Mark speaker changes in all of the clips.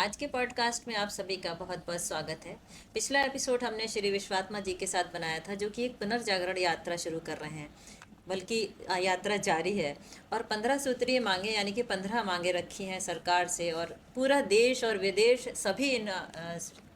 Speaker 1: आज के पॉडकास्ट में आप सभी का बहुत बहुत स्वागत है। पिछला एपिसोड हमने श्री विश्वात्मा जी के साथ बनाया था, जो कि एक पुनर्जागरण यात्रा शुरू कर रहे हैं, बल्कि यात्रा जारी है। और 15 सूत्रीय मांगे यानी कि 15 मांगे रखी हैं सरकार से, और पूरा देश और विदेश सभी इन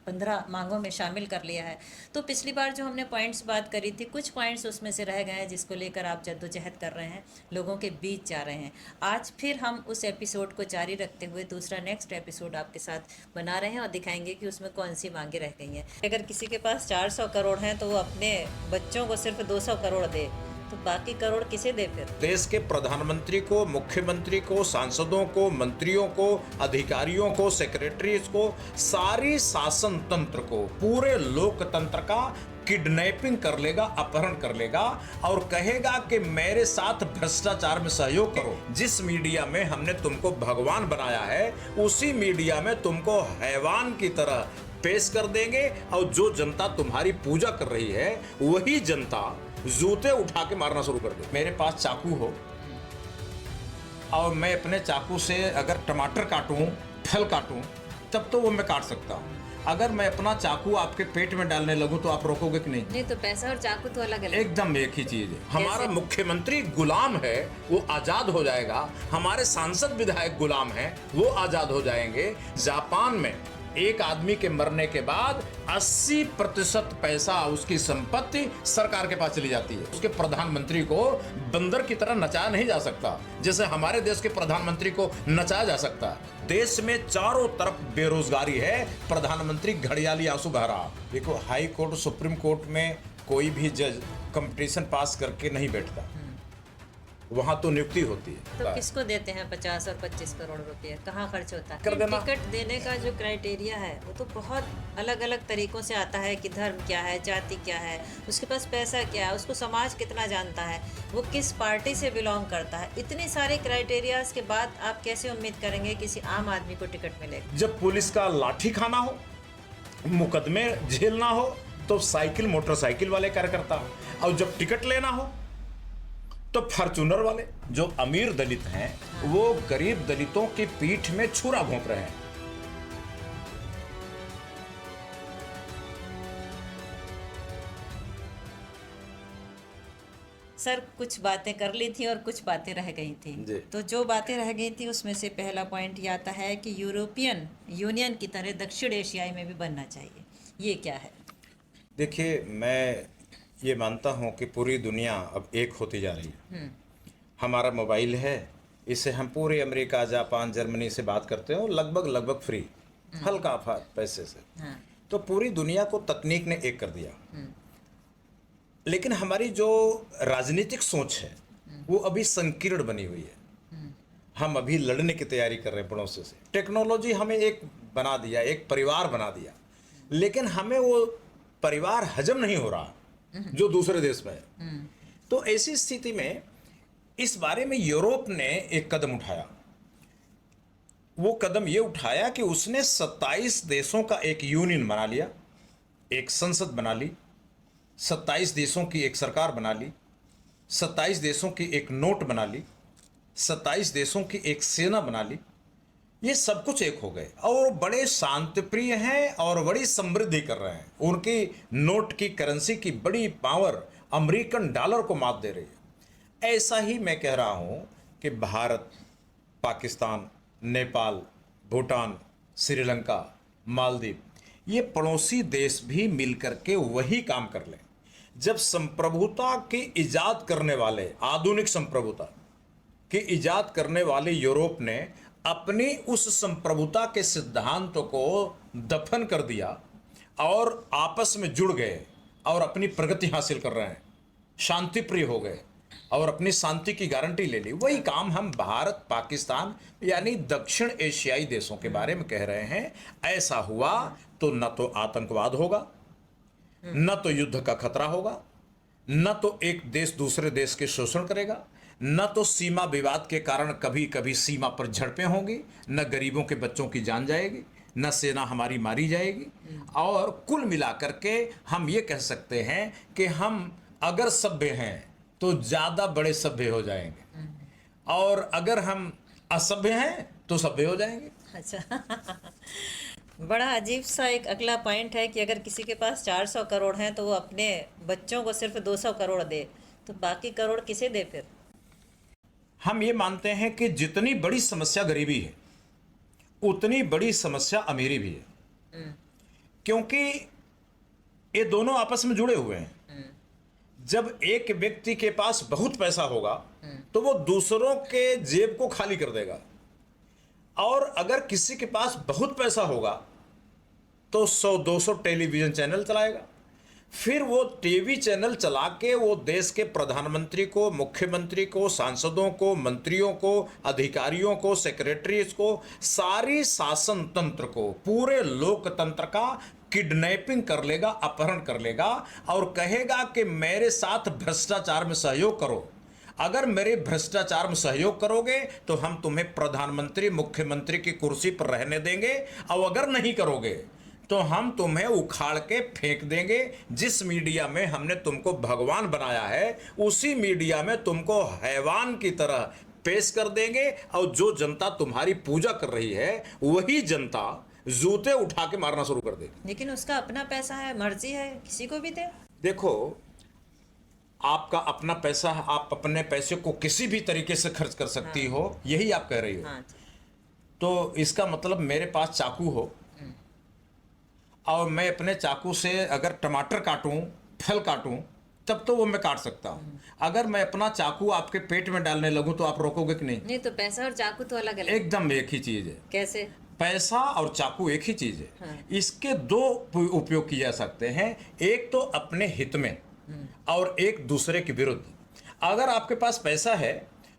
Speaker 1: 15 मांगों में शामिल कर लिया है। तो पिछली बार जो हमने पॉइंट्स बात करी थी, कुछ पॉइंट्स उसमें से रह गए हैं जिसको लेकर आप जद्दोजहद कर रहे हैं, लोगों के बीच जा रहे हैं। आज फिर हम उस एपिसोड को जारी रखते हुए दूसरा नेक्स्ट एपिसोड आपके साथ बना रहे हैं और दिखाएंगे कि उसमें कौन सी मांगे रह गई हैं। अगर किसी के पास 400 करोड़ हैं तो वो अपने बच्चों को सिर्फ 200 करोड़ दे, तो बाकी करोड़ किसे दे फिर?
Speaker 2: देश के प्रधानमंत्री को, मुख्यमंत्री को, सांसदों को, मंत्रियों को, अधिकारियों को, सेक्रेटरीज को, सारी शासन तंत्र को, पूरे लोकतंत्र का किडनैपिंग कर लेगा, अपहरण कर लेगा और कहेगा कि मेरे साथ भ्रष्टाचार में सहयोग करो। जिस मीडिया में हमने तुमको भगवान बनाया है, उसी मीडिया में तुमको हैवान की तरह पेश कर देंगे, और जो जनता तुम्हारी पूजा कर रही है वही जनता जूते उठा के मारना शुरू कर दे। मेरे पास चाकू हो और मैं अपने चाकू से अगर टमाटर काटूं, फल काटूं, तब तो वो मैं काट सकता हूं। अगर मैं अपना चाकू आपके पेट में डालने लगूं तो आप रोकोगे कि नहीं?
Speaker 1: नहीं, तो पैसा और चाकू तो अलग अलग।
Speaker 2: एकदम एक ही चीज है। हमारा मुख्यमंत्री गुलाम है, वो आजाद हो जाएगा। हमारे सांसद विधायक गुलाम हैं, वो आजाद हो जाएंगे। जापान में एक आदमी के मरने के बाद 80% पैसा, उसकी संपत्ति सरकार के पास चली जाती है। उसके प्रधानमंत्री को बंदर की तरह नचाया नहीं जा सकता, जैसे हमारे देश के प्रधानमंत्री को नचाया जा सकता है। देश में चारों तरफ बेरोजगारी है, प्रधानमंत्री घड़ियाली आंसू बहा रहा। देखो, हाई कोर्ट, सुप्रीम कोर्ट में कोई भी जज कंपटीशन पास करके नहीं बैठता, वहां तो नियुक्ति होती है।
Speaker 1: तो किसको देते हैं 50 और 25 करोड़ रुपए? कहाँ खर्च होता है?
Speaker 2: कर देना।
Speaker 1: टिकट देने का जो क्राइटेरिया है वो तो बहुत अलग अलग तरीकों से आता है कि धर्म क्या है, जाति क्या है, उसके पास पैसा क्या है, उसको समाज कितना जानता है, वो किस पार्टी से बिलोंग करता है। इतने सारे क्राइटेरियाज के बाद आप कैसे उम्मीद करेंगे किसी आम आदमी को टिकट मिलेगा?
Speaker 2: जब पुलिस का लाठी खाना हो, मुकदमे झेलना हो, तो साइकिल मोटरसाइकिल वाले कार्यकर्ता हो, और जब टिकट लेना हो तो फॉर्च्यूनर वाले। जो अमीर दलित हैं वो गरीब दलितों की पीठ में छुरा घोंप रहे हैं।
Speaker 1: सर, कुछ बातें कर ली थी और कुछ बातें रह गई थी। तो जो बातें रह गई थी उसमें से पहला पॉइंट ये आता है कि यूरोपियन यूनियन की तरह दक्षिण एशियाई में भी बनना चाहिए। ये क्या है?
Speaker 2: देखिए, मैं ये मानता हूँ कि पूरी दुनिया अब एक होती जा रही है। हमारा मोबाइल है, इससे हम पूरे अमेरिका, जापान, जर्मनी से बात करते हैं, और लगभग फ्री, हल्का पैसे से। तो पूरी दुनिया को तकनीक ने एक कर दिया। लेकिन हमारी जो राजनीतिक सोच है वो अभी संकीर्ण बनी हुई है। हम अभी लड़ने की तैयारी कर रहे हैं पड़ोसी से। टेक्नोलॉजी हमें एक बना दिया, एक परिवार बना दिया, लेकिन हमें वो परिवार हजम नहीं हो रहा जो दूसरे देश में है। तो ऐसी स्थिति में इस बारे में यूरोप ने एक कदम उठाया। वो कदम ये उठाया कि उसने 27 देशों का एक यूनियन बना लिया, एक संसद बना ली, 27 देशों की एक सरकार बना ली, 27 देशों की एक नोट बना ली, 27 देशों की एक सेना बना ली। ये सब कुछ एक हो गए और बड़े शांतिप्रिय हैं और बड़ी समृद्धि कर रहे हैं। उनकी नोट की करेंसी की बड़ी पावर अमेरिकन डॉलर को मात दे रही है। ऐसा ही मैं कह रहा हूं कि भारत, पाकिस्तान, नेपाल, भूटान, श्रीलंका, मालदीव, ये पड़ोसी देश भी मिलकर के वही काम कर लें। जब संप्रभुता की इजाद करने वाले, आधुनिक संप्रभुता की इजाद करने वाले यूरोप ने अपनी उस संप्रभुता के सिद्धांतों को दफन कर दिया और आपस में जुड़ गए और अपनी प्रगति हासिल कर रहे हैं, शांति प्रिय हो गए और अपनी शांति की गारंटी ले ली। वही काम हम भारत, पाकिस्तान यानी दक्षिण एशियाई देशों के बारे में कह रहे हैं। ऐसा हुआ तो न तो आतंकवाद होगा, न तो युद्ध का खतरा होगा, न तो एक देश दूसरे देश के शोषण करेगा, न तो सीमा विवाद के कारण कभी कभी सीमा पर झड़पें होंगी, न गरीबों के बच्चों की जान जाएगी, न सेना हमारी मारी जाएगी। और कुल मिलाकर के हम ये कह सकते हैं कि हम अगर सभ्य हैं तो ज़्यादा बड़े सभ्य हो जाएंगे, और अगर हम असभ्य हैं तो सभ्य हो जाएंगे।
Speaker 1: अच्छा। बड़ा अजीब सा एक अगला पॉइंट है कि अगर किसी के पास 400 करोड़ हैं तो वो अपने बच्चों को सिर्फ 200 करोड़ दे, तो बाकी करोड़ किसे दे फिर?
Speaker 2: हम ये मानते हैं कि जितनी बड़ी समस्या गरीबी है उतनी बड़ी समस्या अमीरी भी है, क्योंकि ये दोनों आपस में जुड़े हुए हैं। जब एक व्यक्ति के पास बहुत पैसा होगा तो वो दूसरों के जेब को खाली कर देगा, और अगर किसी के पास बहुत पैसा होगा तो 100-200 टेलीविजन चैनल चलाएगा। फिर वो टीवी चैनल चला के वो देश के प्रधानमंत्री को, मुख्यमंत्री को, सांसदों को, मंत्रियों को, अधिकारियों को, सेक्रेटरीज को, सारी शासन तंत्र को, पूरे लोकतंत्र का किडनैपिंग कर लेगा, अपहरण कर लेगा, और कहेगा कि मेरे साथ भ्रष्टाचार में सहयोग करो। अगर मेरे भ्रष्टाचार में सहयोग करोगे तो हम तुम्हें प्रधानमंत्री, मुख्यमंत्री की कुर्सी पर रहने देंगे, और अगर नहीं करोगे तो हम तुम्हें उखाड़ के फेंक देंगे। जिस मीडिया में हमने तुमको भगवान बनाया है उसी मीडिया में तुमको हैवान की तरह पेश कर देंगे, और जो जनता तुम्हारी पूजा कर रही है वही जनता जूते उठा के मारना शुरू कर देगी।
Speaker 1: लेकिन उसका अपना पैसा है, मर्जी है, किसी को भी दे।
Speaker 2: देखो, आपका अपना पैसा है, आप अपने पैसे को किसी भी तरीके से खर्च कर सकती हो, यही आप कह रही हो।
Speaker 1: हाँ।
Speaker 2: तो इसका मतलब मेरे पास चाकू हो और मैं अपने चाकू से अगर टमाटर काटूं, फल काटूं, तब तो वो मैं काट सकता हूं। अगर मैं अपना चाकू आपके पेट में डालने लगूं तो आप रोकोगे कि नहीं?
Speaker 1: नहीं, तो पैसा और चाकू तो अलग अलग।
Speaker 2: एकदम एक ही चीज है।
Speaker 1: कैसे?
Speaker 2: पैसा और चाकू एक ही चीज है।
Speaker 1: हाँ।
Speaker 2: इसके दो उपयोग किए जा सकते हैं, एक तो अपने हित में और एक दूसरे के विरुद्ध। अगर आपके पास पैसा है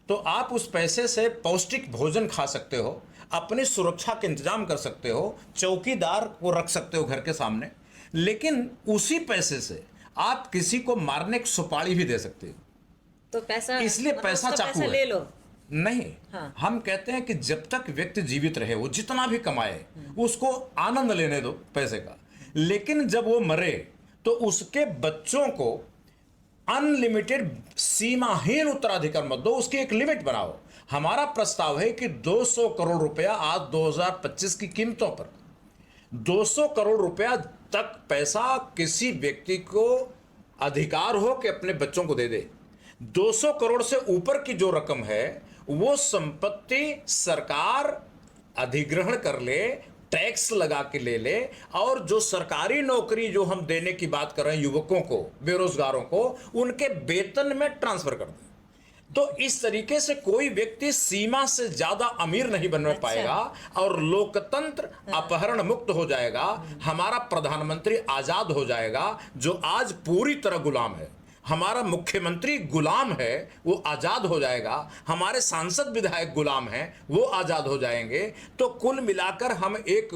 Speaker 2: तो आप उस पैसे से पौष्टिक भोजन खा सकते हो, अपनी सुरक्षा के इंतजाम कर सकते हो, चौकीदार को रख सकते हो घर के सामने, लेकिन उसी पैसे से आप किसी को मारने की सुपारी भी दे सकते हो।
Speaker 1: तो पैसा,
Speaker 2: इसलिए
Speaker 1: मतलब
Speaker 2: पैसा
Speaker 1: उसका
Speaker 2: चाकू
Speaker 1: पैसा
Speaker 2: है।
Speaker 1: ले लो।
Speaker 2: नहीं,
Speaker 1: हाँ।
Speaker 2: हम कहते हैं कि जब तक व्यक्ति जीवित रहे वो जितना भी कमाए उसको आनंद लेने दो पैसे का, लेकिन जब वो मरे तो उसके बच्चों को अनलिमिटेड, सीमाहीन उत्तराधिकार मत दो, उसकी एक लिमिट बनाओ। हमारा प्रस्ताव है कि 200 करोड़ रुपया आज 2025 की कीमतों पर 200 करोड़ रुपया तक पैसा किसी व्यक्ति को अधिकार हो कि अपने बच्चों को दे दे। 200 करोड़ से ऊपर की जो रकम है वो संपत्ति सरकार अधिग्रहण कर ले, टैक्स लगा के ले ले, और जो सरकारी नौकरी जो हम देने की बात कर रहे हैं युवकों को, बेरोजगारों को, उनके वेतन में ट्रांसफर कर दे। तो इस तरीके से कोई व्यक्ति सीमा से ज्यादा अमीर नहीं बन पाएगा और लोकतंत्र अपहरण मुक्त हो जाएगा। हमारा प्रधानमंत्री आजाद हो जाएगा जो आज पूरी तरह गुलाम है। हमारा मुख्यमंत्री गुलाम है, वो आजाद हो जाएगा। हमारे सांसद विधायक गुलाम हैं, वो आजाद हो जाएंगे। तो कुल मिलाकर हम एक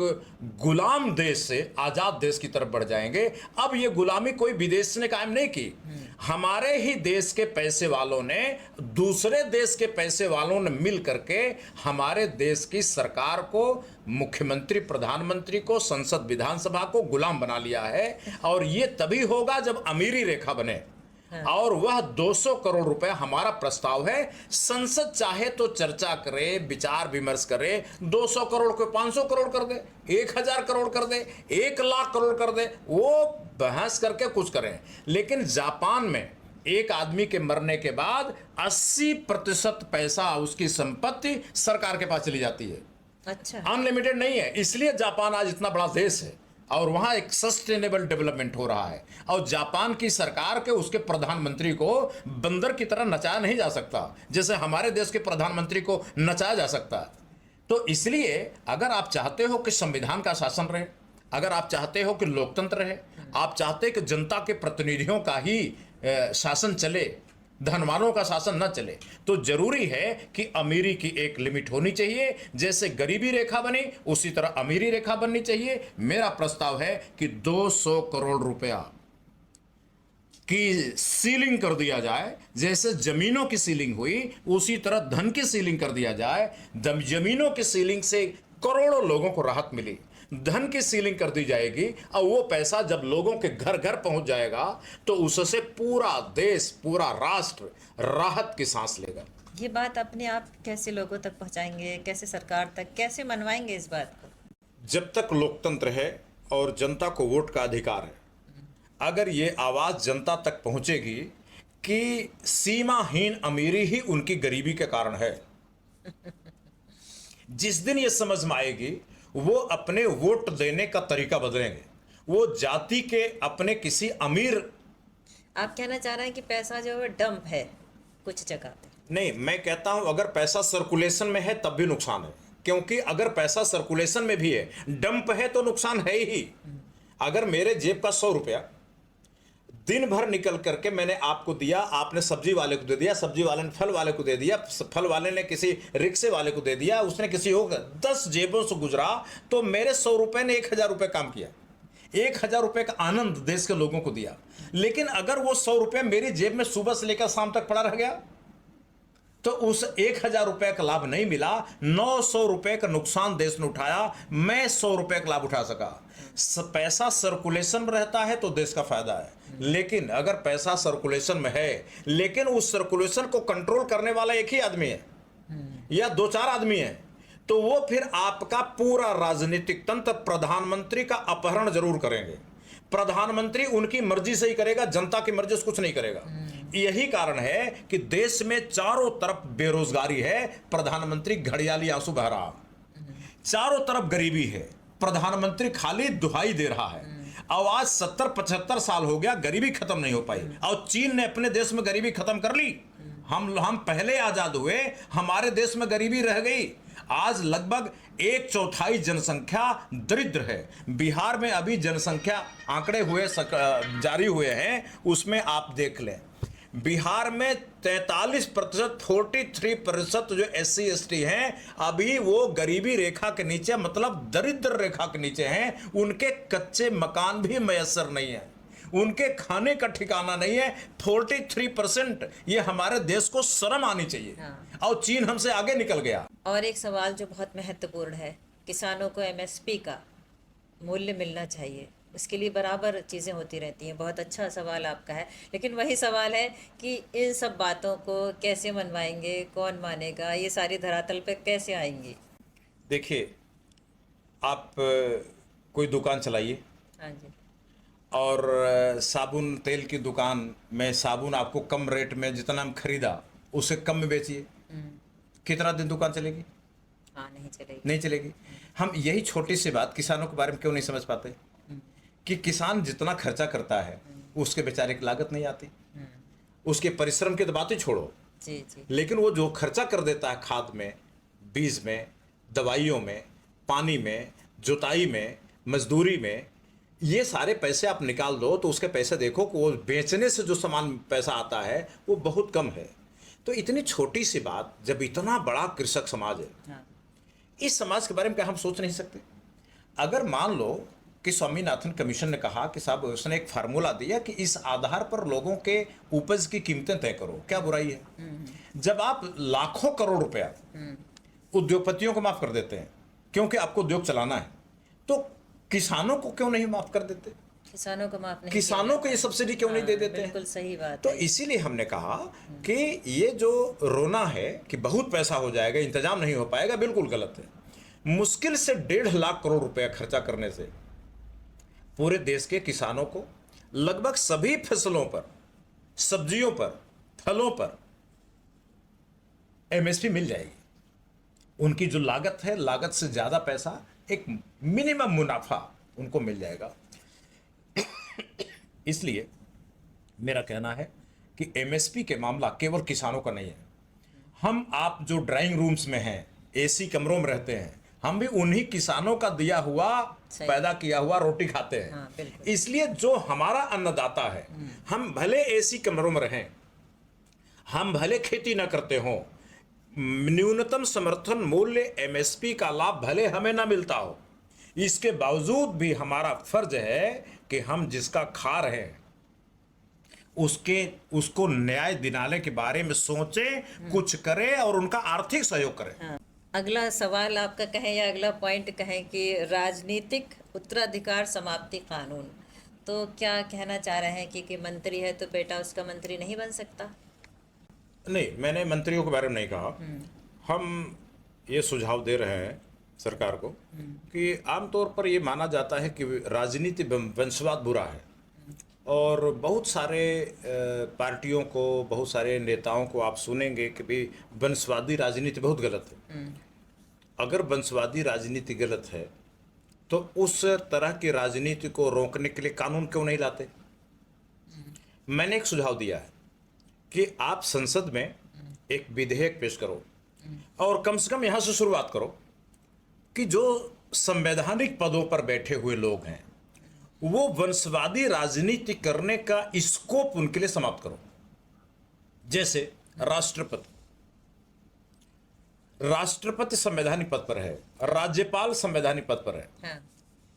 Speaker 2: गुलाम देश से आजाद देश की तरफ बढ़ जाएंगे। अब ये गुलामी कोई विदेश ने कायम नहीं की, हमारे ही देश के पैसे वालों ने, दूसरे देश के पैसे वालों ने मिल करके हमारे देश की सरकार को, मुख्यमंत्री, प्रधानमंत्री को, संसद, विधानसभा को गुलाम बना लिया है। और ये तभी होगा जब अमीरी रेखा बने, और वह 200 करोड़ रुपया हमारा प्रस्ताव है। संसद चाहे तो चर्चा करे, विचार विमर्श करे, 200 करोड़ को 500 करोड़ कर दे, 1000 करोड़ कर दे, 1,00,000 करोड़ कर दे, वो बहस करके कुछ करें। लेकिन जापान में एक आदमी के मरने के बाद 80% पैसा, उसकी संपत्ति सरकार के पास चली जाती है।
Speaker 1: अच्छा,
Speaker 2: अनलिमिटेड नहीं है। इसलिए जापान आज इतना बड़ा देश है और वहां एक सस्टेनेबल डेवलपमेंट हो रहा है। और जापान की सरकार के, उसके प्रधानमंत्री को बंदर की तरह नचाया नहीं जा सकता जैसे हमारे देश के प्रधानमंत्री को नचाया जा सकता है। तो इसलिए अगर आप चाहते हो कि संविधान का शासन रहे, अगर आप चाहते हो कि लोकतंत्र रहे, आप चाहते कि जनता के प्रतिनिधियों का ही शासन चले, धनवानों का शासन न चले, तो जरूरी है कि अमीरी की एक लिमिट होनी चाहिए। जैसे गरीबी रेखा बनी उसी तरह अमीरी रेखा बननी चाहिए। मेरा प्रस्ताव है कि 200 करोड़ रुपया की सीलिंग कर दिया जाए। जैसे जमीनों की सीलिंग हुई उसी तरह धन की सीलिंग कर दिया जाए। जमीनों की सीलिंग से करोड़ों लोगों को राहत मिली, धन की सीलिंग कर दी जाएगी, और वो पैसा जब लोगों के घर घर पहुंच जाएगा तो उससे पूरा देश, पूरा राष्ट्र राहत की सांस लेगा।
Speaker 1: ये बात अपने आप कैसे लोगों तक पहुंचाएंगे, कैसे सरकार तक, कैसे मनवाएंगे इस बात को?
Speaker 2: जब तक लोकतंत्र है और जनता को वोट का अधिकार है, अगर ये आवाज़ जनता तक पहुंचेगी कि सीमाहीन अमीरी ही उनकी गरीबी के कारण है, जिस दिन ये समझ में आएगी वो अपने वोट देने का तरीका बदलेंगे। वो जाति के अपने किसी अमीर,
Speaker 1: आप कहना चाह रहे हैं कि पैसा जो है डंप है कुछ जगह पे?
Speaker 2: नहीं, मैं कहता हूं अगर पैसा सर्कुलेशन में है तब भी नुकसान है, क्योंकि अगर पैसा सर्कुलेशन में भी है, डंप है तो नुकसान है ही। अगर मेरे जेब का 100 रुपया दिन भर निकल करके मैंने आपको दिया, आपने सब्जी वाले को दे दिया, सब्जी वाले ने फल वाले को दे दिया, फल वाले ने किसी रिक्शे वाले को दे दिया, उसने किसी और 10 जेबों से गुजरा, तो मेरे 100 रुपए ने 1000 रुपए काम किया, 1000 रुपए का आनंद देश के लोगों को दिया। लेकिन अगर वो 100 रुपया मेरी जेब में सुबह से लेकर शाम तक पड़ा रह गया, तो उस 1000 रुपए का लाभ नहीं मिला, 900 रुपए का नुकसान देश ने उठाया, मैं 100 रुपए का लाभ उठा सका। पैसा सर्कुलेशन में रहता है तो देश का फायदा है, लेकिन अगर पैसा सर्कुलेशन में है लेकिन उस सर्कुलेशन को कंट्रोल करने वाला एक ही आदमी है या 2-4 आदमी है, तो वो फिर आपका पूरा राजनीतिक तंत्र, प्रधानमंत्री का अपहरण जरूर करेंगे। प्रधानमंत्री उनकी मर्जी से ही करेगा, जनता की मर्जी से कुछ नहीं करेगा। यही कारण है कि देश में चारों तरफ बेरोजगारी है, प्रधानमंत्री घड़ियाली आंसू बहा रहा, चारों तरफ गरीबी है, प्रधानमंत्री खाली दुहाई दे रहा है। अब आज 70-75 साल हो गया, गरीबी खत्म नहीं हो पाई, और चीन ने अपने देश में गरीबी खत्म कर ली। हम पहले आजाद हुए, हमारे देश में गरीबी रह गई। आज लगभग 1/4 जनसंख्या दरिद्र है। बिहार में अभी जनसंख्या आंकड़े हुए जारी हुए हैं, उसमें आप देख लें, बिहार में 43%, 43% जो SC ST हैं, अभी वो गरीबी रेखा के नीचे, मतलब दरिद्र रेखा के नीचे हैं। उनके कच्चे मकान भी मयसर नहीं है, उनके खाने का ठिकाना नहीं है। 43%, ये हमारे देश को शर्म आनी चाहिए।
Speaker 1: हाँ।
Speaker 2: और चीन हमसे आगे निकल गया।
Speaker 1: और एक सवाल जो बहुत महत्वपूर्ण है, किसानों को MSP का मूल्य मिलना चाहिए, उसके लिए बराबर चीज़ें होती रहती हैं। बहुत अच्छा सवाल आपका है, लेकिन वही सवाल है कि इन सब बातों को कैसे मनवाएंगे, कौन मानेगा, ये सारी धरातल पे कैसे आएंगी?
Speaker 2: देखिए, आप कोई दुकान चलाइए,
Speaker 1: हाँ जी।
Speaker 2: और साबुन तेल की दुकान में साबुन आपको कम रेट में जितना हम खरीदा उससे कम में बेचिए, कितना दिन दुकान चलेगी?
Speaker 1: हाँ, नहीं चलेगी।
Speaker 2: नहीं चलेगी। हम यही छोटी सी बात किसानों के बारे में क्यों नहीं समझ पाते कि किसान जितना खर्चा करता है उसके बेचारे की लागत नहीं आती। उसके परिश्रम की तो बात ही छोड़ो,
Speaker 1: जी जी।
Speaker 2: लेकिन वो जो खर्चा कर देता है खाद में, बीज में, दवाइयों में, पानी में, जुताई में, मजदूरी में, ये सारे पैसे आप निकाल दो तो उसके पैसे देखो कि वो बेचने से जो सामान पैसा आता है वो बहुत कम है। तो इतनी छोटी सी बात, जब इतना बड़ा कृषक समाज है,
Speaker 1: हाँ।
Speaker 2: इस समाज के बारे में क्या हम सोच नहीं सकते? अगर मान लो कि स्वामीनाथन कमीशन ने कहा कि साहब, उसने एक फार्मूला दिया कि इस आधार पर लोगों के उपज की कीमतें तय करो, क्या बुराई है? जब आप लाखों करोड़ रुपया उद्योगपतियों को माफ कर देते हैं क्योंकि आपको उद्योग चलाना है, तो किसानों को क्यों नहीं माफ कर देते?
Speaker 1: किसानों को माफ नहीं
Speaker 2: किसानों को ये सब्सिडी क्यों नहीं दे देते हैं?
Speaker 1: बिल्कुल सही बात
Speaker 2: तो
Speaker 1: है।
Speaker 2: इसीलिए हमने कहा कि ये जो रोना है कि बहुत पैसा हो जाएगा, इंतजाम नहीं हो पाएगा, बिल्कुल गलत है। मुश्किल से 1.5 लाख करोड़ रुपया खर्चा करने से पूरे देश के किसानों को लगभग सभी फसलों पर, सब्जियों पर, फलों पर MSP मिल जाएगी। उनकी जो लागत है, लागत से ज्यादा पैसा, एक मिनिमम मुनाफा उनको मिल जाएगा। इसलिए मेरा कहना है कि MSP के मामला केवल किसानों का नहीं है। हम आप जो ड्राइंग रूम्स में हैं, AC कमरों में रहते हैं, हम भी उन्हीं किसानों का दिया हुआ, पैदा किया हुआ रोटी खाते हैं।
Speaker 1: हाँ,
Speaker 2: इसलिए जो हमारा अन्नदाता है, हम भले AC कमरों में रहें, हम भले खेती ना करते हों, न्यूनतम समर्थन मूल्य MSP का लाभ भले हमें ना मिलता हो, इसके बावजूद भी हमारा फर्ज है कि हम जिसका खा रहे हैं उसको न्याय दिलाने के बारे में सोचें, कुछ करें और उनका आर्थिक सहयोग करें।
Speaker 1: हाँ। अगला सवाल आपका कहें या अगला पॉइंट कहें कि राजनीतिक उत्तराधिकार समाप्ति कानून, तो क्या कहना चाह रहे हैं कि मंत्री है तो बेटा उसका मंत्री नहीं बन सकता?
Speaker 2: नहीं, मैंने मंत्रियों के बारे में नहीं कहा। हम ये सुझाव दे रहे हैं सरकार को कि आमतौर पर ये माना जाता है कि राजनीति वंशवाद बुरा है, और बहुत सारे पार्टियों को, बहुत सारे नेताओं को आप सुनेंगे कि भाई वंशवादी राजनीति बहुत गलत है। अगर वंशवादी राजनीति गलत है तो उस तरह की राजनीति को रोकने के लिए कानून क्यों नहीं लाते? मैंने एक सुझाव दिया है कि आप संसद में एक विधेयक पेश करो, और कम से कम यहां से शुरुआत करो कि जो संवैधानिक पदों पर बैठे हुए लोग हैं वो वंशवादी राजनीति करने का स्कोप उनके लिए समाप्त करो। जैसे राष्ट्रपति संवैधानिक पद पर है, राज्यपाल संवैधानिक पद पर है,
Speaker 1: हाँ,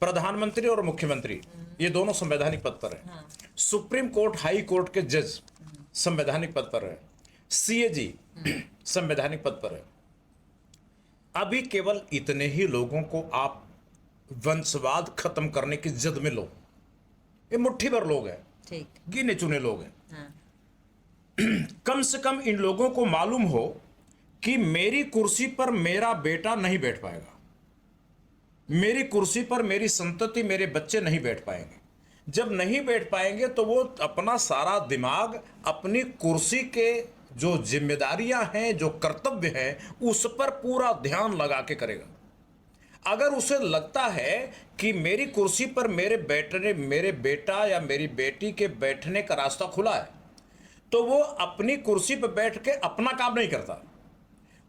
Speaker 2: प्रधानमंत्री और मुख्यमंत्री ये दोनों संवैधानिक पद पर है,
Speaker 1: हाँ,
Speaker 2: सुप्रीम कोर्ट हाई कोर्ट के जज संवैधानिक पद पर है, सीएजी संवैधानिक पद पर है। अभी केवल इतने ही लोगों को आप वंशवाद खत्म करने की जद में लो। ये मुट्ठी भर लोग हैं,
Speaker 1: ठीक,
Speaker 2: गिने चुने लोग हैं।
Speaker 1: हाँ,
Speaker 2: कम से कम इन लोगों को मालूम हो कि मेरी कुर्सी पर मेरा बेटा नहीं बैठ पाएगा, मेरी कुर्सी पर मेरी संतति, मेरे बच्चे नहीं बैठ पाएंगे। जब नहीं बैठ पाएंगे तो वो अपना सारा दिमाग अपनी कुर्सी के जो जिम्मेदारियां हैं, जो कर्तव्य हैं, उस पर पूरा ध्यान लगा के करेगा। अगर उसे लगता है कि मेरी कुर्सी पर मेरे बेटा या मेरी बेटी के बैठने का रास्ता खुला है, तो वो अपनी कुर्सी पर बैठ के अपना काम नहीं करता।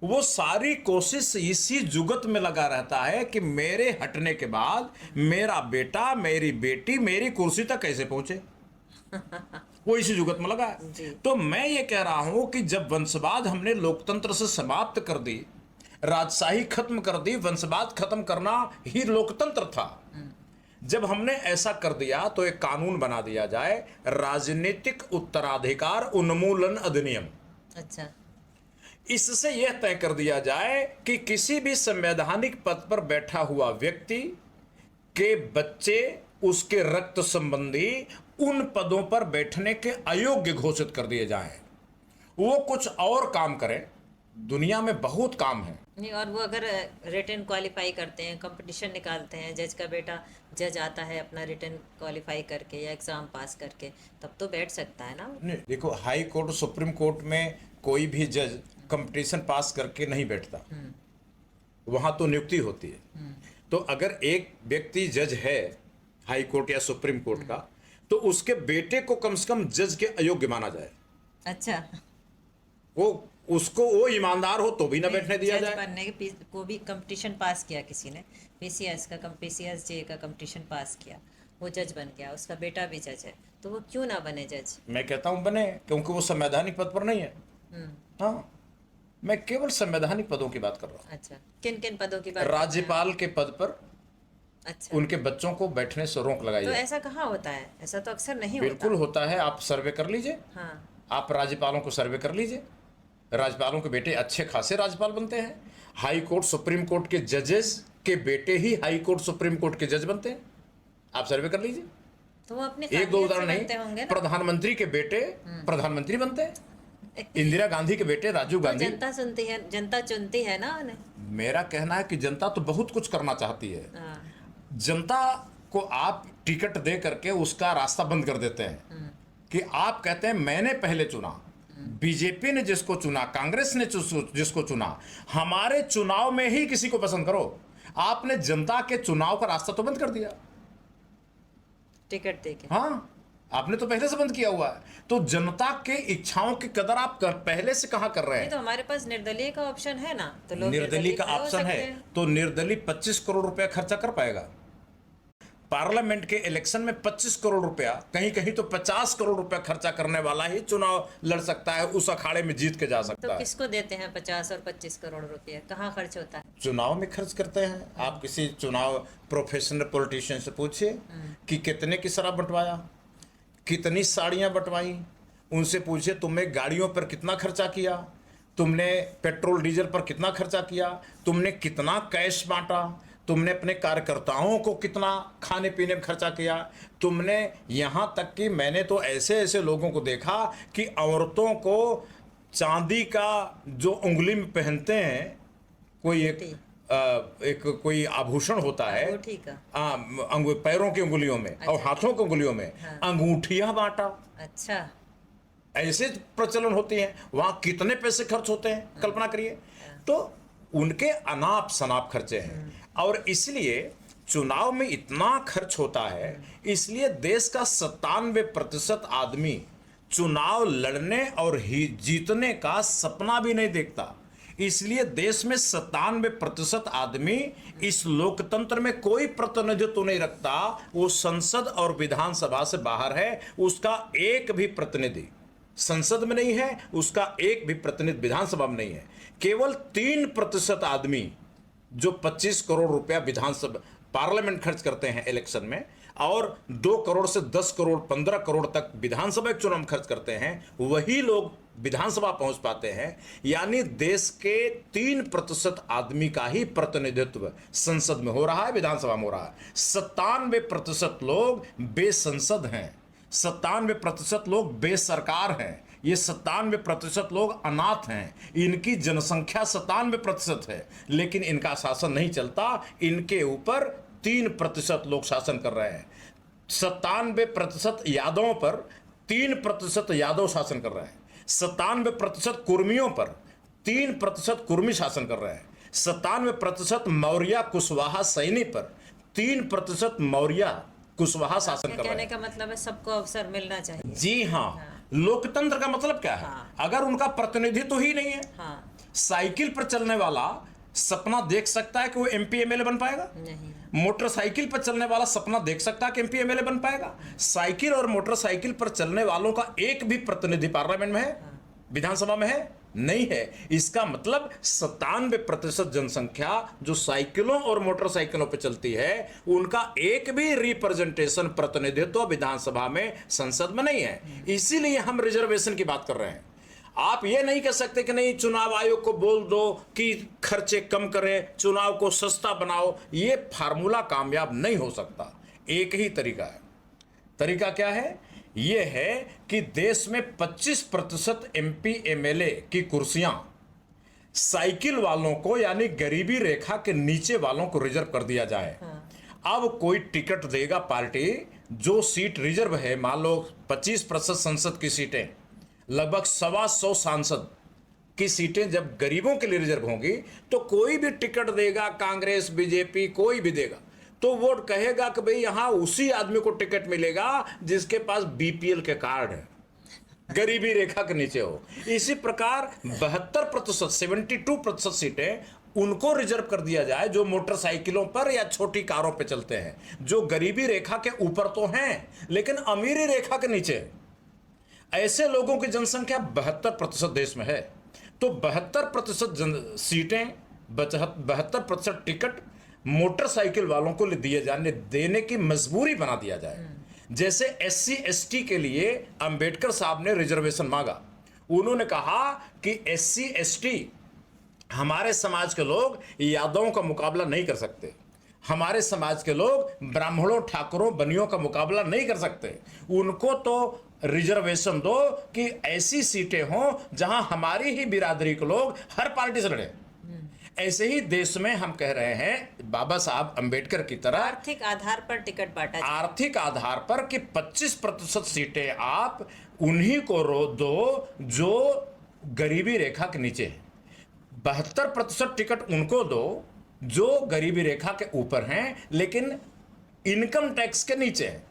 Speaker 2: वो सारी कोशिश इसी जुगत में लगा रहता है कि मेरे हटने के बाद मेरा बेटा, मेरी बेटी मेरी कुर्सी तक कैसे पहुंचे। वो इसी जुगत में लगा है। तो मैं ये कह रहा हूं कि जब वंशवाद हमने लोकतंत्र से समाप्त कर दी, राजशाही खत्म कर दी, वंशवाद खत्म करना ही लोकतंत्र था। जब हमने ऐसा कर दिया तो एक कानून बना दिया जाए, राजनीतिक उत्तराधिकार उन्मूलन अधिनियम।
Speaker 1: अच्छा,
Speaker 2: इससे यह तय कर दिया जाए कि किसी भी संवैधानिक पद पर बैठा हुआ व्यक्ति के बच्चे, उसके रक्त संबंधी उन पदों पर बैठने के अयोग्य घोषित कर दिए जाएं। वो कुछ और काम करें। दुनिया में बहुत काम है।
Speaker 1: नहीं, और वो अगर रिटन क्वालिफाई करते हैं, कंपटीशन निकालते हैं, जज का बेटा जज आता है अपना रिटन क्वालिफाई करके या एग्जाम पास करके, तब तो बैठ सकता है ना।
Speaker 2: नहीं, देखो, हाई कोर्ट, सुप्रीम कोर्ट में कोई भी जज कंपटीशन पास करके नहीं बैठता, वहां तो नियुक्ति होती है। तो अगर एक व्यक्ति जज है हाई कोर्ट या सुप्रीम कोर्ट का, तो उसके बेटे को कम से कम जज के अयोग्य माना जाए।
Speaker 1: अच्छा,
Speaker 2: वो ईमानदार हो तो भी ना बैठने दिया
Speaker 1: जज
Speaker 2: जाए।
Speaker 1: बनने के को भी कंपटीशन पास किया किसी ने, पीसीएस जे का कंपटीशन पास किया, वो जज बन गया, उसका बेटा भी जज है, तो वो क्यों ना बने जज?
Speaker 2: मैं कहता हूं बने, क्योंकि वो संवैधानिक पद पर नहीं है। हाँ, मैं केवल संवैधानिक पदों की बात कर रहा हूँ।
Speaker 1: अच्छा, किन किन पदों की बात?
Speaker 2: राज्यपाल के पद पर
Speaker 1: अच्छा,
Speaker 2: उनके बच्चों को बैठने से रोक लगाई
Speaker 1: तो
Speaker 2: जाए।
Speaker 1: ऐसा कहाँ होता है? ऐसा तो अक्सर नहीं
Speaker 2: बिल्कुल होता है। आप सर्वे कर लीजिए,
Speaker 1: हाँ,
Speaker 2: आप राज्यपालों को सर्वे कर लीजिए। राज्यपालों के बेटे अच्छे खासे राज्यपाल बनते हैं। हाई कोर्ट, सुप्रीम कोर्ट के जजेस के बेटे ही हाई कोर्ट, सुप्रीम कोर्ट के जज बनते हैं। आप सर्वे कर लीजिए।
Speaker 1: तो वो अपने
Speaker 2: एक दो
Speaker 1: काबिलियत
Speaker 2: उदाहरण
Speaker 1: से बनते
Speaker 2: नहीं,
Speaker 1: होंगे ना।
Speaker 2: प्रधानमंत्री के बेटे प्रधानमंत्री बनते हैं। इंदिरा गांधी के बेटे राजीव
Speaker 1: तो
Speaker 2: गांधी।
Speaker 1: जनता सुनती है, जनता चुनती है ना उन्हें।
Speaker 2: मेरा कहना है कि जनता तो बहुत कुछ करना चाहती है।
Speaker 1: हाँ,
Speaker 2: जनता को आप टिकट दे करके उसका रास्ता बंद कर देते हैं कि आप कहते हैं मैंने पहले चुना, बीजेपी ने जिसको चुना, कांग्रेस ने जिसको चुना, हमारे चुनाव में ही किसी को पसंद करो। आपने जनता के चुनाव का रास्ता तो बंद कर दिया।
Speaker 1: टिकट देके।
Speaker 2: हाँ, आपने तो पहले से बंद किया हुआ है। तो जनता के इच्छाओं की कदर आप पहले से कहां कर रहे
Speaker 1: नहीं,
Speaker 2: हैं?
Speaker 1: तो हमारे पास निर्दलीय का ऑप्शन है ना, तो लोग
Speaker 2: निर्दलीय का
Speaker 1: खड़े हो
Speaker 2: ऑप्शन
Speaker 1: सकते
Speaker 2: है,
Speaker 1: हैं।
Speaker 2: तो निर्दलीय 25 करोड़ रुपया खर्चा कर पाएगा। पार्लियामेंट के इलेक्शन में 25 करोड़ रुपया, कहीं कहीं तो 50 करोड़ रुपया खर्चा करने वाला ही चुनाव लड़ सकता है, उस अखाड़े में जीत के जा सकता
Speaker 1: तो
Speaker 2: है।
Speaker 1: किसको देते हैं 50 और 25 करोड़ रुपए? कहाँ खर्च होता है?
Speaker 2: चुनाव में खर्च करते हैं। आप किसी चुनाव प्रोफेशनल पॉलिटिशियन से पूछिए कि कितने की शराब बंटवाया, कितनी साड़ियां बंटवाई। उनसे पूछिए तुमने गाड़ियों पर कितना खर्चा किया, तुमने पेट्रोल डीजल पर कितना खर्चा किया, तुमने कितना कैश बांटा, तुमने अपने कार्यकर्ताओं को कितना खाने पीने में खर्चा किया, तुमने यहाँ तक कि मैंने तो ऐसे ऐसे लोगों को देखा कि औरतों को चांदी का जो उंगली में पहनते हैं, कोई एक कोई आभूषण होता है,
Speaker 1: अंगूठी का।
Speaker 2: पैरों की उंगलियों में और हाथों की उंगलियों में अंगूठियां बांटा।
Speaker 1: अच्छा।
Speaker 2: ऐसे प्रचलन होती हैं। वहां कितने पैसे खर्च होते हैं, कल्पना करिए। तो उनके अनाप शनाप खर्चे हैं, और इसलिए चुनाव में इतना खर्च होता है, इसलिए देश का 97% आदमी चुनाव लड़ने और जीतने का सपना भी नहीं देखता। इसलिए देश में 97% आदमी इस लोकतंत्र में कोई प्रतिनिधित्व नहीं रखता। वो संसद और विधानसभा से बाहर है, उसका एक भी प्रतिनिधि संसद में नहीं है, उसका एक भी प्रतिनिधि विधानसभा में नहीं है। केवल 3% आदमी जो 25 करोड़ रुपया विधानसभा पार्लियामेंट खर्च करते हैं इलेक्शन में, और 2 करोड़ से 10 करोड़ 15 करोड़ तक विधानसभा के चुनाव में खर्च करते हैं, वही लोग विधानसभा पहुंच पाते हैं। यानी देश के 3% आदमी का ही प्रतिनिधित्व संसद में हो रहा है, विधानसभा में हो रहा है। 97% लोग बेसंसद हैं, 97% लोग बेसरकार हैं, ये 97% लोग अनाथ हैं। इनकी जनसंख्या 97% है, लेकिन इनका शासन नहीं चलता। इनके ऊपर 3% लोग शासन कर रहे हैं। 97% यादवों पर 3% यादव शासन कर रहे हैं। 97% कुर्मियों पर 3% कुर्मी शासन कर रहे हैं। 97% मौर्य कुशवाहा सैनी पर 3% मौर्य कुशवाहा शासन कर रहे हैं।
Speaker 1: कहने का मतलब है सबको अवसर मिलना चाहिए।
Speaker 2: जी हाँ। लोकतंत्र का मतलब क्या है? अगर उनका प्रतिनिधित्व ही नहीं है। साइकिल पर चलने वाला सपना देख सकता है कि वो एमपी एमएलए बन पाएगा?
Speaker 1: नहीं।
Speaker 2: मोटरसाइकिल पर चलने वाला सपना देख सकता है कि एमपी एमएलए बन पाएगा? साइकिल और मोटरसाइकिल पर चलने वालों का एक भी प्रतिनिधि पार्लियामेंट में है, विधानसभा में है? नहीं है। इसका मतलब 97% जनसंख्या जो साइकिलों और मोटरसाइकिलों पर चलती है, उनका एक भी रिप्रेजेंटेशन प्रतिनिधित्व विधानसभा में, संसद में नहीं है। इसीलिए हम रिजर्वेशन की बात कर रहे हैं। आप ये नहीं कह सकते कि नहीं, चुनाव आयोग को बोल दो कि खर्चे कम करें, चुनाव को सस्ता बनाओ। ये फार्मूला कामयाब नहीं हो सकता। एक ही तरीका है। तरीका क्या है? ये है कि देश में 25% एमपी एमएलए की कुर्सियां साइकिल वालों को, यानी गरीबी रेखा के नीचे वालों को रिजर्व कर दिया जाए। अब कोई टिकट देगा पार्टी, जो सीट रिजर्व है, मान लो 25% संसद की सीटें, लगभग 125 सांसद की सीटें जब गरीबों के लिए रिजर्व होंगी, तो कोई भी टिकट देगा, कांग्रेस बीजेपी कोई भी देगा, तो वो कहेगा कि भाई यहां उसी आदमी को टिकट मिलेगा जिसके पास बीपीएल के कार्ड है, गरीबी रेखा के नीचे हो। इसी प्रकार 72% 72% सीटें उनको रिजर्व कर दिया जाए जो मोटरसाइकिलों पर या छोटी कारों पर चलते हैं, जो गरीबी रेखा के ऊपर तो हैं लेकिन अमीरी रेखा के नीचे है। ऐसे लोगों की जनसंख्या 72% देश में है। तो 72% सीटें, 72% टिकट मोटरसाइकिल वालों को देने की मजबूरी बना दिया जाए। जैसे एससी एसटी के लिए अंबेडकर साहब ने रिजर्वेशन मांगा। उन्होंने कहा कि एससी एसटी, हमारे समाज के लोग यादवों का मुकाबला नहीं कर सकते, हमारे समाज के लोग ब्राह्मणों ठाकुरों बनियों का मुकाबला नहीं कर सकते। उनको तो रिजर्वेशन दो कि ऐसी सीटें हों जहां हमारी ही बिरादरी के लोग हर पार्टी से लड़े। ऐसे ही देश में हम कह रहे हैं बाबा साहब अंबेडकर की तरह
Speaker 1: आर्थिक आधार पर टिकट बांटा जाए।
Speaker 2: आर्थिक आधार पर कि 25% सीटें आप उन्हीं को दो जो गरीबी रेखा के नीचे है, 72% टिकट उनको दो जो गरीबी रेखा के ऊपर हैं लेकिन इनकम टैक्स के नीचे है,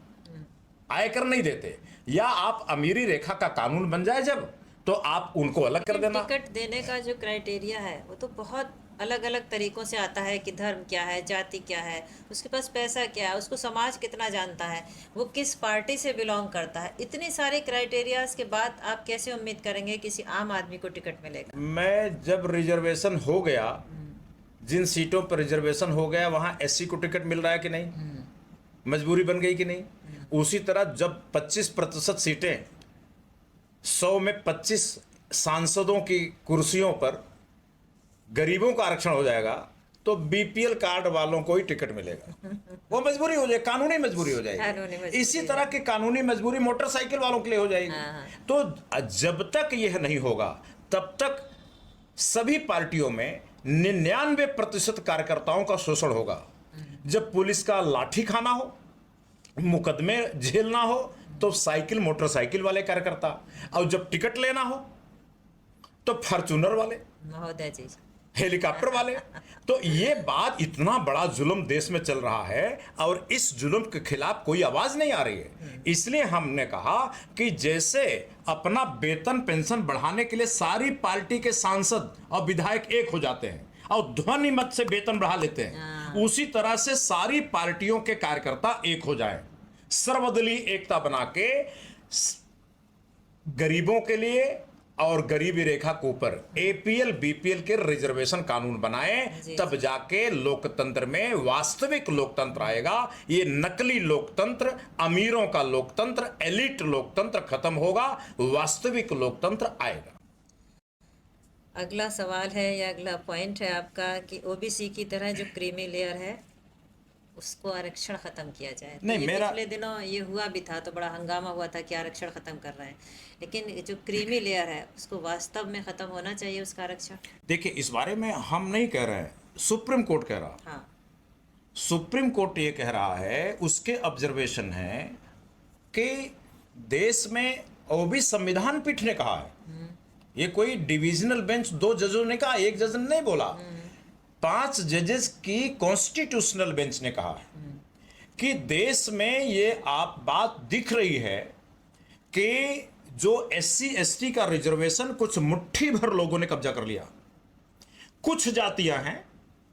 Speaker 2: आयकर नहीं देते। या आप अमीरी रेखा का कानून बन जाए जब, तो आप उनको अलग कर देना।
Speaker 1: टिकट देने का जो क्राइटेरिया है वो तो बहुत अलग अलग तरीकों से आता है कि धर्म क्या है, जाति क्या है, उसके पास पैसा क्या है, उसको समाज कितना जानता है, वो किस पार्टी से बिलोंग करता है। इतने सारे क्राइटेरियाज के बाद आप कैसे उम्मीद करेंगे किसी आम आदमी को टिकट मिलेगा?
Speaker 2: मैं जब रिजर्वेशन हो गया, जिन सीटों पर रिजर्वेशन हो गया वहां एससी को टिकट मिल रहा है कि नहीं, मजबूरी बन गई कि नहीं। उसी तरह जब 25% सीटें, 100 में 25 सांसदों की कुर्सियों पर गरीबों का आरक्षण हो जाएगा, तो बीपीएल कार्ड वालों को ही टिकट मिलेगा। वो मजबूरी हो जाए, कानूनी मजबूरी हो जाएगी। इसी तरह की कानूनी मजबूरी मोटरसाइकिल वालों के लिए हो जाएगी। तो जब तक यह नहीं होगा तब तक सभी पार्टियों में 99% कार्यकर्ताओं का शोषण होगा। जब पुलिस का लाठी खाना हो, मुकदमे झेलना हो, तो साइकिल मोटरसाइकिल वाले कार्यकर्ता, और जब टिकट लेना हो तो फॉर्च्यूनर वाले,
Speaker 1: महोदय जी,
Speaker 2: हेलीकॉप्टर वाले। तो ये बात, इतना बड़ा जुल्म देश में चल रहा है और इस जुल्म के खिलाफ कोई आवाज नहीं आ रही है। इसलिए हमने कहा कि जैसे अपना वेतन पेंशन बढ़ाने के लिए सारी पार्टी के सांसद और विधायक एक हो जाते हैं और ध्वनि मत से वेतन बढ़ा लेते हैं, उसी तरह से सारी पार्टियों के कार्यकर्ता एक हो जाएं, सर्वदलीय एकता बना के गरीबों के लिए और गरीबी रेखा के ऊपर एपीएल बीपीएल के रिजर्वेशन कानून बनाए, तब जाके लोकतंत्र में वास्तविक लोकतंत्र आएगा। ये नकली लोकतंत्र, अमीरों का लोकतंत्र, एलिट लोकतंत्र खत्म होगा, वास्तविक लोकतंत्र आएगा।
Speaker 1: अगला सवाल है या अगला पॉइंट है आपका कि ओबीसी की तरह जो क्रीमी लेयर है उसको आरक्षण खत्म किया जाए।
Speaker 2: नहीं,
Speaker 1: ये
Speaker 2: मेरा
Speaker 1: पिछले दिनों ये हुआ भी था, तो बड़ा हंगामा हुआ था कि आरक्षण खत्म कर रहे हैं, लेकिन जो क्रीमी लेयर है उसको वास्तव में खत्म होना चाहिए उसका आरक्षण।
Speaker 2: देखिए, इस बारे में हम नहीं कह रहे हैं, सुप्रीम कोर्ट कह रहा।
Speaker 1: हाँ,
Speaker 2: सुप्रीम कोर्ट ये कह रहा है, उसके ऑब्जर्वेशन है कि देश में, वो भी संविधान पीठ ने कहा है, ये कोई डिविजनल बेंच 2 जजों ने कहा, एक जज ने नहीं बोला, 5 जजेस की कॉन्स्टिट्यूशनल बेंच ने कहा है कि देश में ये आप बात दिख रही है कि जो एससी एसटी का रिजर्वेशन कुछ मुट्ठी भर लोगों ने कब्जा कर लिया। कुछ जातियां हैं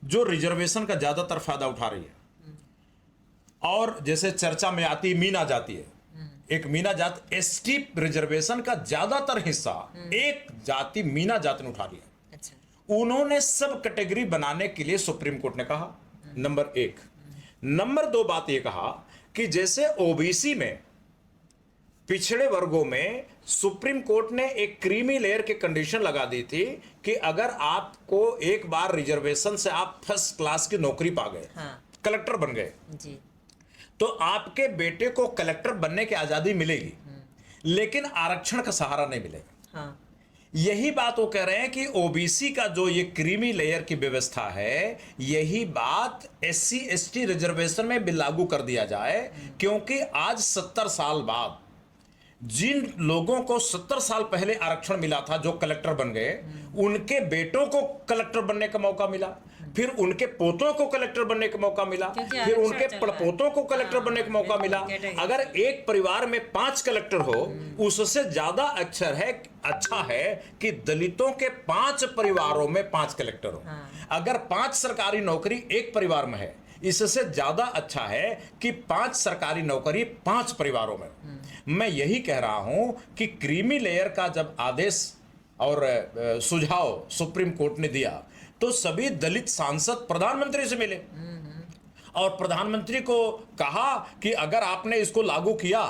Speaker 2: जो रिजर्वेशन का ज्यादातर फायदा उठा रही है, और जैसे चर्चा में आती मीना जाति है, एक मीना जाति, एसटी रिजर्वेशन का ज्यादातर हिस्सा एक जाति मीना जाति ने उठा लिया। उन्होंने सब कैटेगरी बनाने के लिए सुप्रीम कोर्ट ने कहा, नंबर 1। नंबर 2 बात यह कहा कि जैसे ओबीसी में, पिछड़े वर्गों में, सुप्रीम कोर्ट ने एक क्रीमी लेयर की कंडीशन लगा दी थी कि अगर आपको एक बार रिजर्वेशन से आप फर्स्ट क्लास की नौकरी पा गए, कलेक्टर बन गए
Speaker 1: जी,
Speaker 2: तो आपके बेटे को कलेक्टर बनने की आजादी मिलेगी, लेकिन आरक्षण का सहारा नहीं मिलेगा।
Speaker 1: हाँ,
Speaker 2: यही बात वो कह रहे हैं कि ओबीसी का जो ये क्रीमी लेयर की व्यवस्था है, यही बात एससी एसटी रिजर्वेशन में भी लागू कर दिया जाए, क्योंकि आज 70 साल बाद जिन लोगों को 70 साल पहले आरक्षण मिला था, जो कलेक्टर बन गए, उनके बेटों को कलेक्टर बनने का मौका मिला, फिर उनके पोतों को कलेक्टर बनने का मौका मिला, फिर उनके पड़पोतों को कलेक्टर बनने का मौका मिला। अगर एक परिवार में 5 कलेक्टर हो, उससे ज्यादा अच्छा है कि दलितों के 5 परिवारों में 5 कलेक्टर हो। अगर 5 सरकारी नौकरी एक परिवार में है, इससे ज्यादा अच्छा है कि 5 सरकारी नौकरी 5 परिवारों में। मैं यही कह रहा हूं कि क्रीमी लेयर का जब आदेश और सुझाव सुप्रीम कोर्ट ने दिया, तो सभी दलित सांसद प्रधानमंत्री से मिले और प्रधानमंत्री को कहा कि अगर आपने इसको लागू किया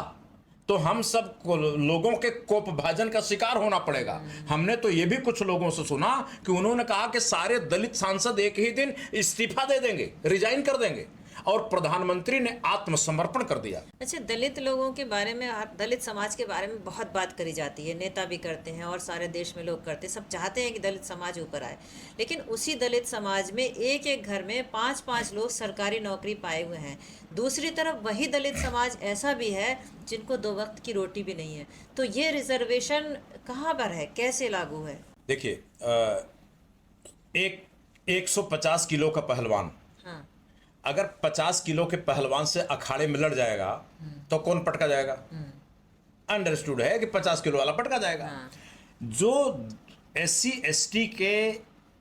Speaker 2: तो हम सब लोगों के कोप भाजन का शिकार होना पड़ेगा। हमने तो ये भी कुछ लोगों से सुना कि उन्होंने कहा कि सारे दलित सांसद एक ही दिन इस्तीफा दे देंगे, रिजाइन कर देंगे, और प्रधानमंत्री ने आत्मसमर्पण कर दिया।
Speaker 1: अच्छा, दलित लोगों के बारे में, दलित समाज के बारे में बहुत बात करी जाती है, नेता भी करते हैं और सारे देश में लोग करते हैं, सब चाहते हैं कि दलित समाज ऊपर आए, लेकिन उसी दलित समाज में एक एक घर में 5-5 लोग सरकारी नौकरी पाए हुए हैं। दूसरी तरफ वही दलित समाज ऐसा भी है जिनको 2 वक्त की रोटी भी नहीं है। तो ये रिजर्वेशन कहाँ पर है, कैसे लागू है?
Speaker 2: देखिए, एक 150 किलो का पहलवान,
Speaker 1: हाँ,
Speaker 2: अगर 50 किलो के पहलवान से अखाड़े में लड़ जाएगा तो कौन पटका जाएगा? अंडरस्टूड है कि 50 किलो वाला पटका जाएगा। जो एससी एसटी के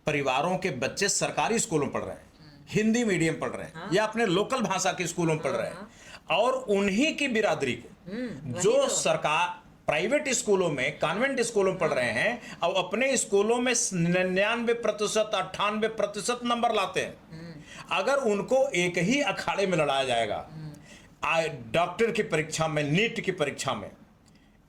Speaker 2: परिवारों के बच्चे सरकारी स्कूलों में पढ़ रहे हैं, हिंदी मीडियम पढ़ रहे हैं, या अपने लोकल भाषा के स्कूलों में पढ़ रहे हैं, और उन्हीं की बिरादरी के जो सरकार प्राइवेट स्कूलों में, कॉन्वेंट स्कूलों में पढ़ रहे हैं, और अपने स्कूलों में 99%, 98% नंबर लाते हैं, अगर उनको एक ही अखाड़े में लड़ाया जाएगा, डॉक्टर की परीक्षा में, नीट की परीक्षा में,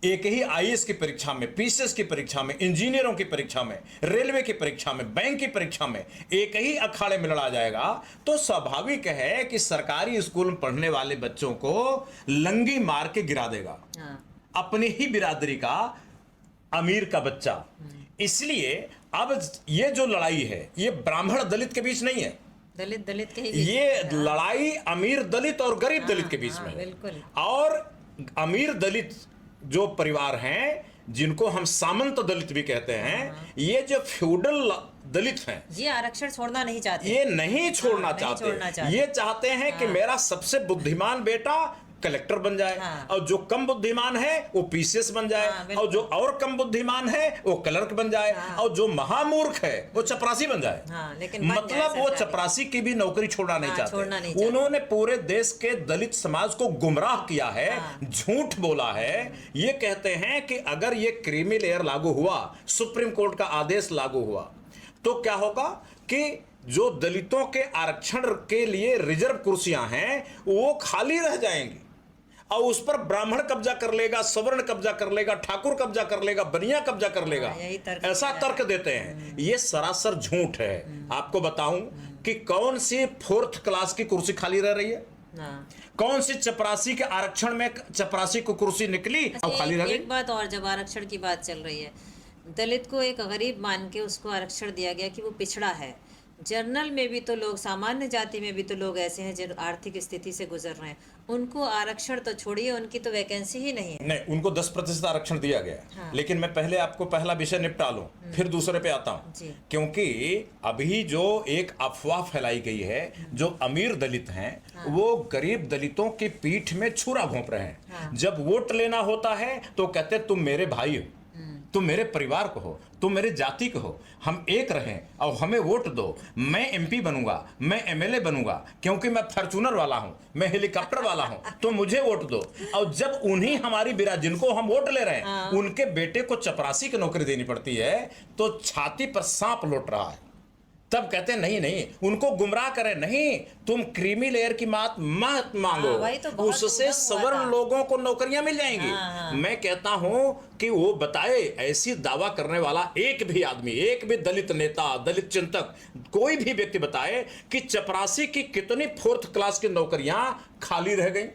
Speaker 2: एक ही आईएएस की परीक्षा में, पीसीएस की परीक्षा में, इंजीनियरों की परीक्षा में, रेलवे की परीक्षा में, बैंक की परीक्षा में एक ही अखाड़े में लड़ा जाएगा, तो स्वाभाविक है कि सरकारी स्कूल में पढ़ने वाले बच्चों को लंगी मार के गिरा देगा। अपनी ही बिरादरी का अमीर का बच्चा इसलिए अब ये जो लड़ाई है ये ब्राह्मण दलित के बीच नहीं है,
Speaker 1: दलित दलित के ही बीच
Speaker 2: ये
Speaker 1: में है।
Speaker 2: लड़ाई अमीर दलित और गरीब दलित के बीच
Speaker 1: हाँ,
Speaker 2: में है।
Speaker 1: बिल्कुल।
Speaker 2: और अमीर दलित जो परिवार हैं, जिनको हम सामंत दलित भी कहते हैं, ये जो फ्यूडल दलित हैं,
Speaker 1: ये आरक्षण छोड़ना नहीं चाहते।
Speaker 2: ये नहीं छोड़ना
Speaker 1: नहीं छोड़ना
Speaker 2: चाहते।
Speaker 1: चाहते।
Speaker 2: ये चाहते हैं कि मेरा सबसे बुद्धिमान बेटा कलेक्टर बन जाए,
Speaker 1: हाँ।
Speaker 2: और जो कम बुद्धिमान है वो पीसीएस बन जाए,
Speaker 1: हाँ,
Speaker 2: और जो और कम बुद्धिमान है वो क्लर्क बन जाए,
Speaker 1: हाँ।
Speaker 2: और जो महामूर्ख है वो चपरासी बन जाए।
Speaker 1: हाँ, लेकिन बन जाए
Speaker 2: मतलब वो
Speaker 1: सरकारी।
Speaker 2: चपरासी की भी नौकरी छोड़ना नहीं
Speaker 1: हाँ, छोड़ना नहीं
Speaker 2: चाहते।
Speaker 1: चाहते।
Speaker 2: उन्होंने पूरे देश के दलित समाज को गुमराह किया है,
Speaker 1: हाँ।
Speaker 2: झूठ बोला है। ये कहते हैं कि अगर ये क्रीमी लेयर लागू हुआ, सुप्रीम कोर्ट का आदेश लागू हुआ, तो क्या होगा कि जो दलितों के आरक्षण के लिए रिजर्व कुर्सियां हैं वो खाली रह जाएंगी, और उस पर ब्राह्मण कब्जा कर लेगा, सवर्ण कब्जा कर लेगा, ठाकुर कब्जा कर लेगा, बनिया कब्जा कर लेगा।
Speaker 1: यही तर्क
Speaker 2: ऐसा
Speaker 1: दिया
Speaker 2: तर्क देते हैं। ये सरासर झूठ है। आपको बताऊं कि कौन सी 4th क्लास की कुर्सी खाली रह रही है,
Speaker 1: हाँ।
Speaker 2: कौन सी चपरासी के आरक्षण में चपरासी को कुर्सी निकली और खाली रह गई।
Speaker 1: एक बात और, जब आरक्षण की बात चल रही है, दलित को एक गरीब मान के उसको आरक्षण दिया गया कि वो पिछड़ा है। जनरल में भी तो लोग, सामान्य जाति में भी तो लोग ऐसे हैं जो आर्थिक स्थिति से गुजर रहे हैं, उनको आरक्षण तो छोड़िए, उनकी तो वैकेंसी ही नहीं है।
Speaker 2: नहीं, उनको 10% आरक्षण दिया गया।
Speaker 1: हाँ।
Speaker 2: लेकिन मैं पहले आपको पहला विषय निपटा लूं, फिर दूसरे पे आता हूं।
Speaker 1: जी।
Speaker 2: क्योंकि अभी जो एक अफवाह फैलाई गई है, जो अमीर दलित हैं, वो गरीब दलितों की पीठ में छुरा घोंप रहे हैं।
Speaker 1: हाँ।
Speaker 2: जब वोट लेना होता है तो कहते तुम मेरे भाई हो, तुम मेरे परिवार को हो, तुम मेरे जाति को हो, हम एक रहें और हमें वोट दो। मैं एमपी बनूंगा, मैं एमएलए बनूंगा, क्योंकि मैं फॉर्च्यूनर वाला हूं, मैं हेलीकॉप्टर वाला हूं, तो मुझे वोट दो। और जब उन्हीं हमारी बिरा जिनको हम वोट ले रहे हैं, उनके बेटे को चपरासी की नौकरी देनी पड़ती है, तो छाती पर सांप लौट रहा है। तब कहते हैं नहीं नहीं, उनको गुमराह करें, नहीं, तुम क्रीमी लेयर की मत मांगो,
Speaker 1: वही तो बहुत
Speaker 2: उससे
Speaker 1: उद्यम हुआ
Speaker 2: सवर्ण
Speaker 1: था।
Speaker 2: लोगों को नौकरियां मिल जाएंगी। मैं कहता हूं कि वो बताए, ऐसी दावा करने वाला एक भी आदमी, एक भी दलित नेता, दलित चिंतक, कोई भी व्यक्ति बताए कि चपरासी की कितनी 4th क्लास की नौकरियां खाली रह गई,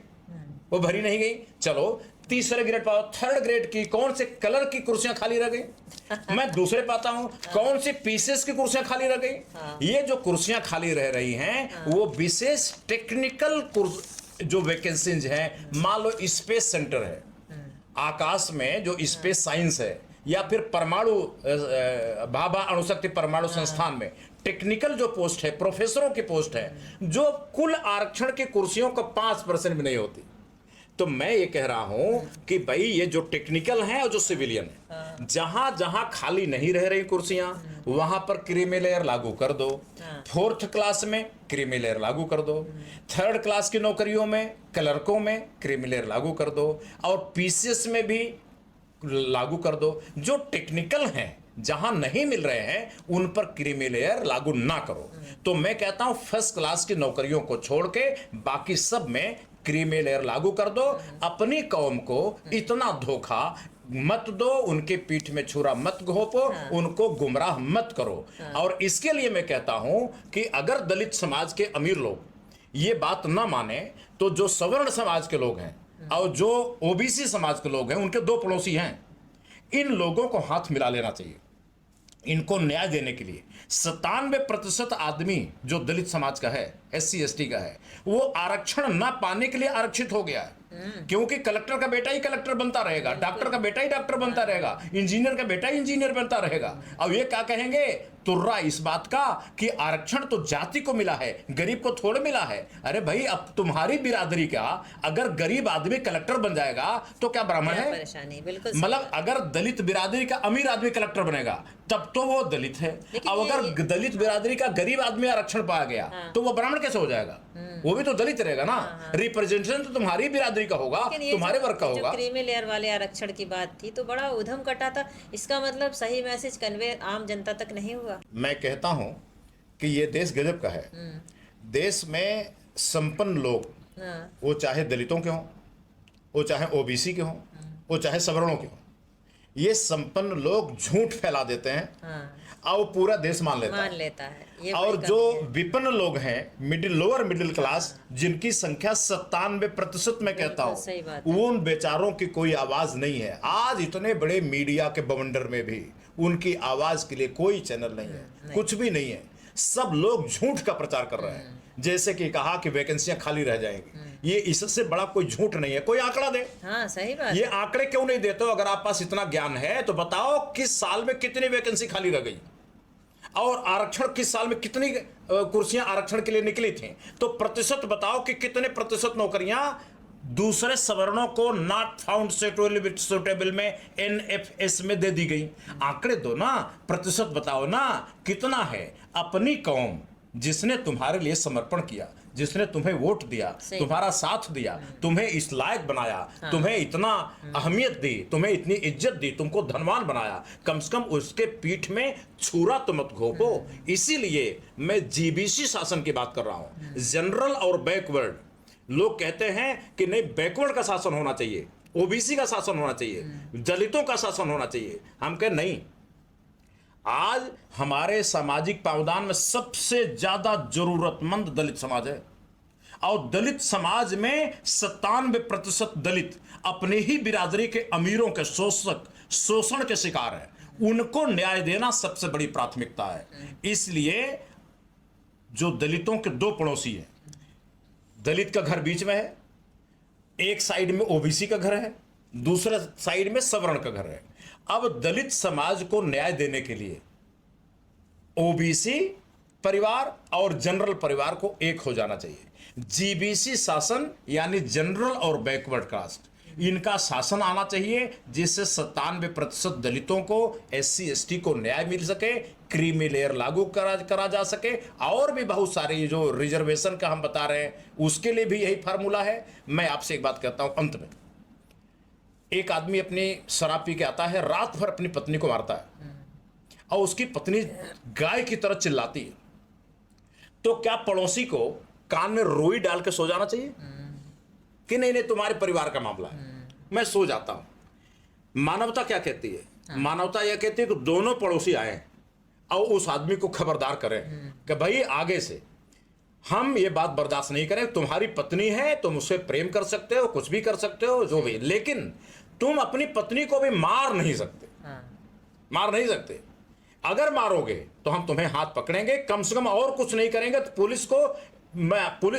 Speaker 2: वो भरी नहीं गई। चलो तीसरे ग्रेड पाओ, 3rd ग्रेड की कौन से कलर की कुर्सियां खाली रह गई। मैं दूसरे पाता हूं कौन सी पीसेस की कुर्सियां खाली रह गई। ये जो कुर्सियां खाली रह रही हैं वो विशेष टेक्निकल जो वैकेंसीज हैं, मान लो स्पेस सेंटर है, आकाश में जो स्पेस साइंस है, या फिर परमाणु भाभा अणुशक्ति परमाणु संस्थान में टेक्निकल जो पोस्ट है, प्रोफेसरों की पोस्ट है, जो कुल आरक्षण की कुर्सियों का 5% भी नहीं होती। तो मैं ये कह रहा हूं कि भाई ये जो टेक्निकल है और जो सिविलियन है, जहां जहां खाली नहीं रह रही कुर्सियां, वहां पर क्रीमी लेयर लागू कर दो। 4th क्लास में क्रीमी लेयर लागू कर दो, 3rd क्लास की नौकरियों में, क्लर्कों में क्रीमी लेयर लागू कर दो, और पीसीएस में भी लागू कर दो। जो टेक्निकल हैं, जहां नहीं मिल रहे हैं, उन पर क्रीमी लेयर लागू ना करो। तो मैं कहता हूं 1st क्लास की नौकरियों को छोड़ के बाकी सब में क्रीमी लेयर लागू कर दो। अपनी कौम को इतना धोखा मत दो, उनके पीठ में छुरा मत घोपो, उनको गुमराह मत करो। और इसके लिए मैं कहता हूं कि अगर दलित समाज के अमीर लोग ये बात ना माने, तो जो सवर्ण समाज के लोग हैं और जो ओबीसी समाज के लोग हैं, उनके 2 पड़ोसी हैं, इन लोगों को हाथ मिला लेना चाहिए इनको न्याय देने के लिए। 97% आदमी जो दलित समाज का है, SC ST का है, वो आरक्षण ना पाने के लिए आरक्षित हो गया है। क्योंकि कलेक्टर का बेटा ही कलेक्टर बनता रहेगा, डॉक्टर का बेटा ही डॉक्टर बनता रहेगा, इंजीनियर का बेटा ही इंजीनियर बनता रहेगा। अब ये क्या कहेंगे, तुर्रा इस बात का कि आरक्षण तो जाति को मिला है, गरीब को थोड़ा मिला है। अरे भाई, अब तुम्हारी बिरादरी का अगर गरीब आदमी कलेक्टर बन जाएगा तो क्या ब्राह्मण है?
Speaker 1: परेशानी बिल्कुल।
Speaker 2: मतलब अगर दलित बिरादरी का अमीर आदमी कलेक्टर बनेगा तब तो वो दलित है। अब अगर दलित बिरादरी का गरीब आदमी आरक्षण पाया गया तो वो ब्राह्मण कैसे हो जाएगा? वो भी तो दलित रहेगा ना। रिप्रेजेंटेशन तो तुम्हारी बिरादरी का होगा, तुम्हारे वर्ग का होगा।
Speaker 1: क्रीमी लेयर वाले आरक्षण की बात थी तो बड़ा उधम कटा था। इसका मतलब सही मैसेज कन्वे आम जनता तक नहीं हुआ।
Speaker 2: मैं कहता हूं कि ये देश गजब का है। देश में संपन्न लोग, वो चाहे दलितों के हों, वो चाहे ओबीसी के हों, वो चाहे सवर्णों के हों, ये संपन्न लोग झूठ फैला देते हैं और पूरा देश मान लेता है। ये और जो विपन्न लोग हैं, लोअर मिडिल क्लास, जिनकी संख्या 97% में कहता हूं, उन बेचारों की कोई आवाज नहीं है। आज इतने बड़े मीडिया के बवंडर में भी उनकी आवाज के लिए कोई चैनल नहीं है, कुछ भी नहीं है। सब लोग झूठ का प्रचार कर रहे हैं। जैसे कि कहा कि वैकेंसियां खाली रह जाएंगी, ये इससे बड़ा कोई झूठ नहीं है। कोई आंकड़ा दे।
Speaker 1: हाँ, सही बात।
Speaker 2: ये आंकड़े क्यों नहीं देते हो? अगर आप पास इतना ज्ञान है तो बताओ किस साल में कितनी वैकेंसी खाली रह गई, और आरक्षण किस साल में कितनी कुर्सियां आरक्षण के लिए निकली थी। तो प्रतिशत बताओ कि कितने प्रतिशत नौकरियां दूसरे सवर्णों को नॉट फाउंड सुटेबल में एनएफएस में दे दी गई। आंकड़े दो ना, प्रतिशत बताओ ना कितना है। अपनी कौम जिसने तुम्हारे लिए समर्पण किया, जिसने तुम्हें वोट दिया, तुम्हारा साथ दिया, तुम्हें इस लायक बनाया, तुम्हें इतना अहमियत दी, तुम्हें इतनी इज्जत दी, तुमको धनवान बनाया, कम से कम उसके पीठ में छुरा तो मत घोपो। इसीलिए मैं जीबीसी शासन की बात कर रहा हूं। जनरल और बैकवर्ड, लोग कहते हैं कि नहीं बैकवर्ड का शासन होना चाहिए, ओबीसी का शासन होना चाहिए, दलितों का शासन होना चाहिए। हम कहें नहीं, आज हमारे सामाजिक प्रावधान में सबसे ज्यादा जरूरतमंद दलित समाज है, और दलित समाज में 97% दलित अपने ही बिरादरी के अमीरों के शोषण के शिकार है। उनको न्याय देना सबसे बड़ी प्राथमिकता है। इसलिए जो दलितों के दो पड़ोसी हैं, दलित का घर बीच में है, एक साइड में ओबीसी का घर है, दूसरे साइड में सवर्ण का घर है। अब दलित समाज को न्याय देने के लिए ओबीसी परिवार और जनरल परिवार को एक हो जाना चाहिए। जीबीसी शासन यानी जनरल और बैकवर्ड कास्ट, इनका शासन आना चाहिए, जिससे 97% दलितों को, एससी एसटी को न्याय मिल सके, क्रीमी लेयर लागू करा जा सके, और भी बहुत सारे ये जो रिजर्वेशन का हम बता रहे हैं उसके लिए भी यही फार्मूला है। मैं आपसे एक बात कहता हूं अंत में, एक आदमी अपनी शराब पी के आता है, रात भर अपनी पत्नी को मारता है, और उसकी पत्नी गाय की तरह चिल्लाती है, तो क्या पड़ोसी को कान में रोई डाल के सो जाना चाहिए कि नहीं नहीं तुम्हारे परिवार का मामला है, मैं सो जाता हूं? मानवता क्या कहती है? मानवता यह कहती है कि दोनों पड़ोसी आए और उस आदमी को खबरदार करें कि भाई आगे से हम ये बात बर्दाश्त नहीं करें। तुम्हारी पत्नी है, तुम उससे प्रेम कर सकते हो, कुछ भी कर सकते हो, जो भी, लेकिन तुम अपनी पत्नी को भी मार नहीं सकते। मार नहीं सकते। अगर मारोगे तो हम तुम्हें हाथ पकड़ेंगे, कम से कम और कुछ नहीं करेंगे तो पुलिस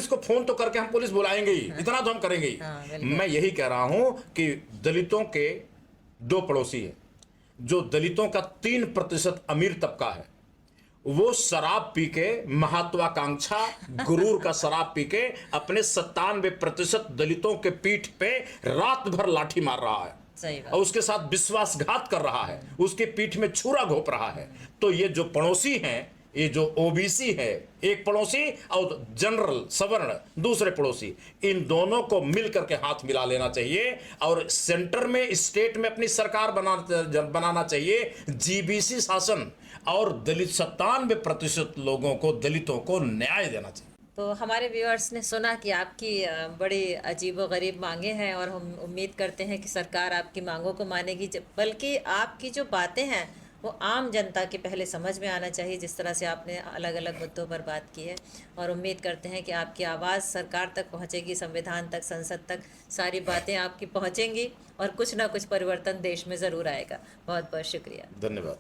Speaker 2: को फोन तो करके हम पुलिस बुलाएंगे ही, इतना तो हम करेंगे ही। मैं यही कह रहा हूं कि दलितों के दो पड़ोसी हैं। जो दलितों का 3% अमीर तबका है, वो शराब पी के, महत्वाकांक्षा गुरूर का शराब पी के अपने 97% दलितों के पीठ पे रात भर लाठी मार रहा है, और उसके साथ विश्वासघात कर रहा है, उसके पीठ में छुरा घोंप रहा है। तो ये जो पड़ोसी हैं, ये जो ओबीसी है एक पड़ोसी, और जनरल सवर्ण दूसरे पड़ोसी, इन दोनों को मिलकर के हाथ मिला लेना चाहिए, और सेंटर में, स्टेट में अपनी सरकार बनाना चाहिए, जीबीसी शासन, और दलित 97% लोगों को, दलितों को न्याय देना चाहिए।
Speaker 1: तो हमारे व्यूअर्स ने सुना कि आपकी बड़ी अजीबोगरीब मांगे हैं, और हम उम्मीद करते हैं कि सरकार आपकी मांगों को मानेगी, बल्कि आपकी जो बातें हैं वो आम जनता के पहले समझ में आना चाहिए, जिस तरह से आपने अलग अलग मुद्दों पर बात की है। और उम्मीद करते हैं कि आपकी आवाज़ सरकार तक पहुंचेगी, संविधान तक, संसद तक, सारी बातें आपकी पहुंचेंगी, और कुछ ना कुछ परिवर्तन देश में ज़रूर आएगा। बहुत बहुत शुक्रिया।
Speaker 2: धन्यवाद।